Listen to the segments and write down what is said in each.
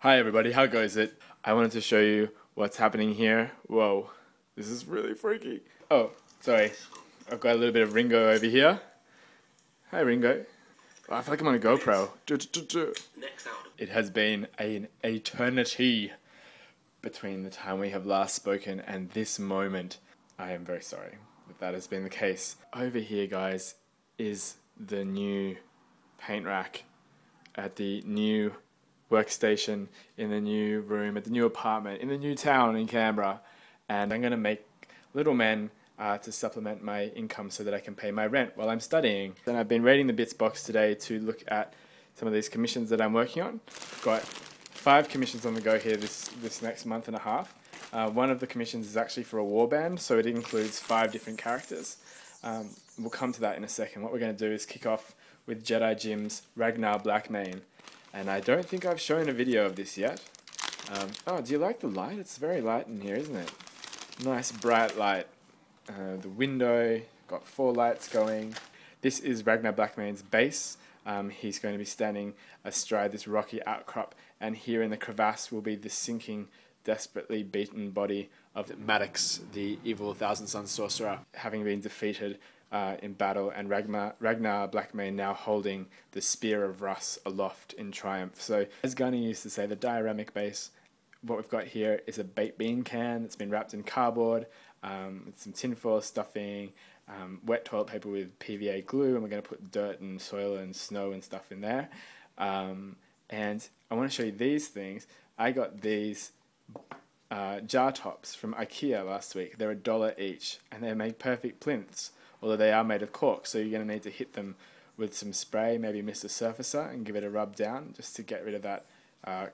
Hi everybody, how goes it? I wanted to show you what's happening here. Whoa, this is really freaky. Oh, sorry, I've got a little bit of Ringo over here. Hi Ringo. Oh, I feel like I'm on a GoPro. It has been an eternity between the time we have last spoken and this moment. I am very sorry that has been the case. Over here, guys, is the new paint rack at the new workstation, in the new room, at the new apartment, in the new town in Canberra. And I'm going to make little men to supplement my income so that I can pay my rent while I'm studying. And I've been raiding the bits box today to look at some of these commissions that I'm working on. I've got 5 commissions on the go here this next month and a half. One of the commissions is actually for a warband, so it includes 5 different characters. We'll come to that in a second. What we're going to do is kick off with JediJim's Ragnar Blackmane. And I don't think I've shown a video of this yet. Oh, do you like the light? It's very light in here, isn't it? Nice bright light. The window, got 4 lights going. This is Ragnar Blackmane's base. He's going to be standing astride this rocky outcrop, and here in the crevasse will be the sinking, desperately beaten body of Maddox, the evil Thousand Sun sorcerer, having been defeated in battle, and Ragnar Blackmane now holding the Spear of Russ aloft in triumph. So, as Gunny used to say, the dioramic base, what we've got here is a baked bean can that's been wrapped in cardboard, with some tinfoil stuffing, wet toilet paper with PVA glue, and we're going to put dirt and soil and snow and stuff in there. And I want to show you these things. I got these jar tops from IKEA last week. They're $1 each, and they make perfect plinths, although they are made of cork, so you're going to need to hit them with some spray, maybe Mr. Surfacer, and give it a rub down just to get rid of that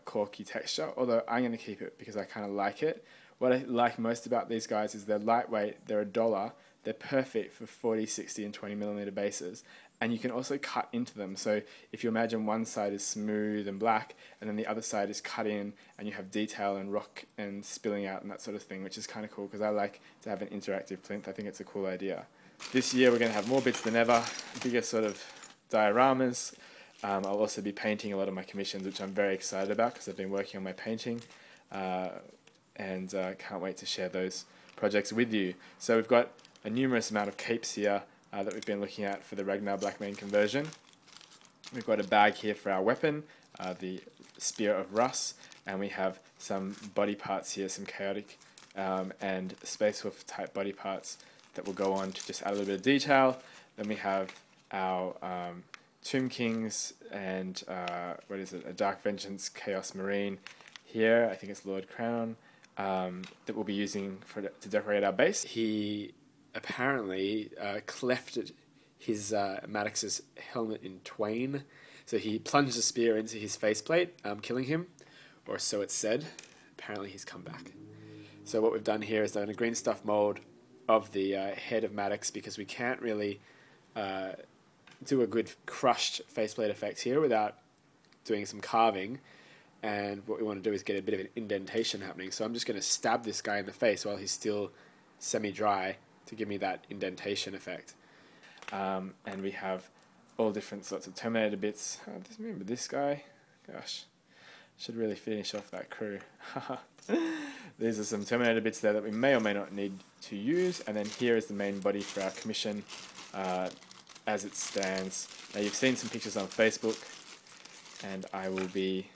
corky texture, although I'm going to keep it because I kind of like it. What I like most about these guys is they're lightweight, they're $1, they're perfect for 40, 60 and 20mm bases, and you can also cut into them. So if you imagine one side is smooth and black, and then the other side is cut in, and you have detail and rock and spilling out and that sort of thing, which is kind of cool because I like to have an interactive plinth. I think it's a cool idea. This year we're going to have more bits than ever, bigger sort of dioramas. I'll also be painting a lot of my commissions, which I'm very excited about because I've been working on my painting, and can't wait to share those projects with you. So we've got a numerous amount of capes here that we've been looking at for the Ragnar Blackmane conversion. We've got a bag here for our weapon, the Spear of Russ, and we have some body parts here, some chaotic and Space Wolf type body parts that will go on to just add a little bit of detail. Then we have our Tomb Kings and what is it? A Dark Vengeance Chaos Marine here. I think it's Lord Crown that we'll be using to decorate our base. He apparently clefted his Maddox's helmet in twain, so he plunged a spear into his faceplate, killing him, or so it's said. Apparently he's come back. So what we've done here is done a green stuff mold of the head of Maddox, because we can't really do a good crushed faceplate effect here without doing some carving, and what we want to do is get a bit of an indentation happening. So I'm just going to stab this guy in the face while he's still semi-dry to give me that indentation effect. And we have all different sorts of Terminator bits. Oh, just remember this guy. Gosh, should really finish off that crew. These are some Terminator bits there that we may or may not need to use. And then here is the main body for our commission as it stands. Now you've seen some pictures on Facebook, and I will be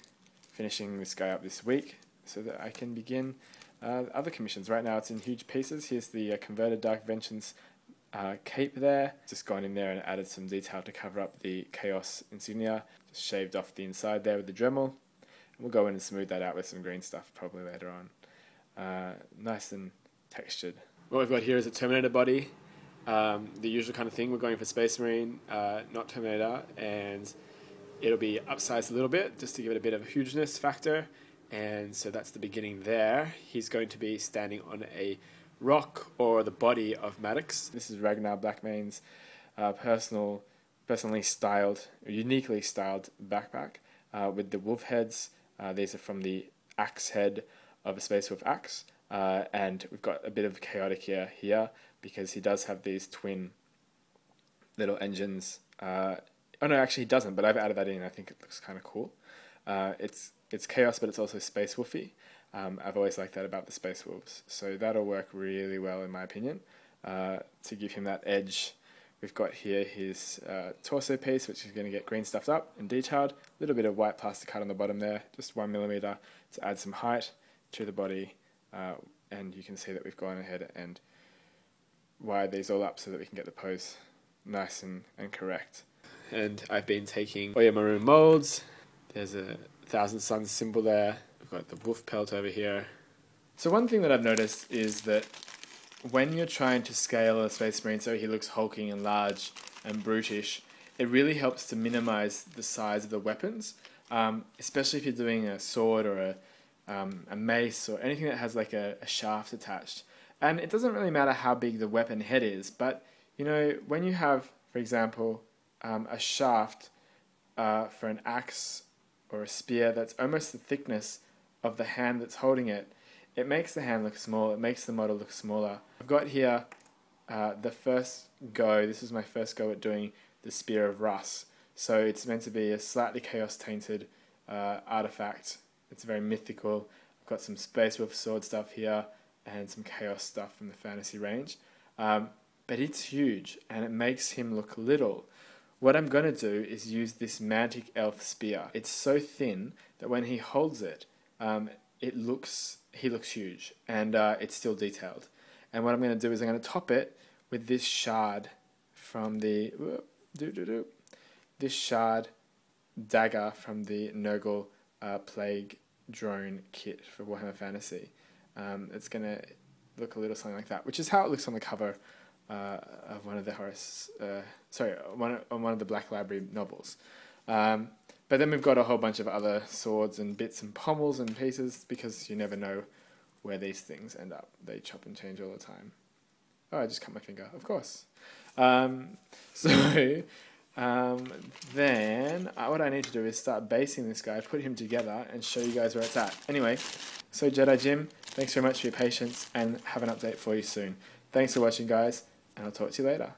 finishing this guy up this week so that I can begin other commissions. Right now it's in huge pieces. Here's the converted Dark Vengeance cape there. Just gone in there and added some detail to cover up the Chaos insignia. Just shaved off the inside there with the Dremel. And we'll go in and smooth that out with some green stuff probably later on. Nice and textured. What we've got here is a Terminator body. The usual kind of thing. We're going for Space Marine, not Terminator, and it'll be upsized a little bit just to give it a bit of a hugeness factor. And so that's the beginning there. He's going to be standing on a rock or the body of Maddox. This is Ragnar Blackmane's personally styled, uniquely styled backpack with the wolf heads. These are from the axe head of a Space Wolf axe. And we've got a bit of chaotic here because he does have these twin little engines. Oh no, actually he doesn't, but I've added that in. I think it looks kind of cool. It's chaos, but it's also space wolfy. I've always liked that about the space wolves, so that'll work really well in my opinion to give him that edge. We've got here his torso piece, which is going to get green stuffed up and detailed. A little bit of white plastic cut on the bottom there, just 1mm to add some height to the body. And you can see that we've gone ahead and wired these all up so that we can get the pose nice and correct. And I've been taking Oya Maroon molds. There's a Thousand Suns symbol there. We've got the wolf pelt over here. So one thing that I've noticed is that when you're trying to scale a Space Marine so he looks hulking and large and brutish, it really helps to minimize the size of the weapons, especially if you're doing a sword or a mace or anything that has like a shaft attached. And it doesn't really matter how big the weapon head is, but you know, when you have, for example, a shaft for an axe or a spear that's almost the thickness of the hand that's holding it, it makes the hand look small, it makes the model look smaller. I've got here the first go, this is my first go at doing the Spear of Russ. So it's meant to be a slightly chaos tainted artifact. It's very mythical. I've got some Space Wolf sword stuff here and some chaos stuff from the fantasy range. But it's huge and it makes him look little. What I'm going to do is use this Mantic Elf spear. It's so thin that when he holds it, he looks huge, and it's still detailed. And what I'm going to do is I'm going to top it with this shard from the this shard dagger from the Nurgle Plague Drone kit for Warhammer Fantasy. It's going to look a little something like that, which is how it looks on the cover of one of the one of the Black Library novels. But then we've got a whole bunch of other swords and bits and pommels and pieces, because you never know where these things end up. They chop and change all the time. Oh, I just cut my finger, of course. Then what I need to do is start basing this guy, put him together, and show you guys where it's at. Anyway, so Jedi Jim, thanks very much for your patience, and have an update for you soon. Thanks for watching, guys, and I'll talk to you later.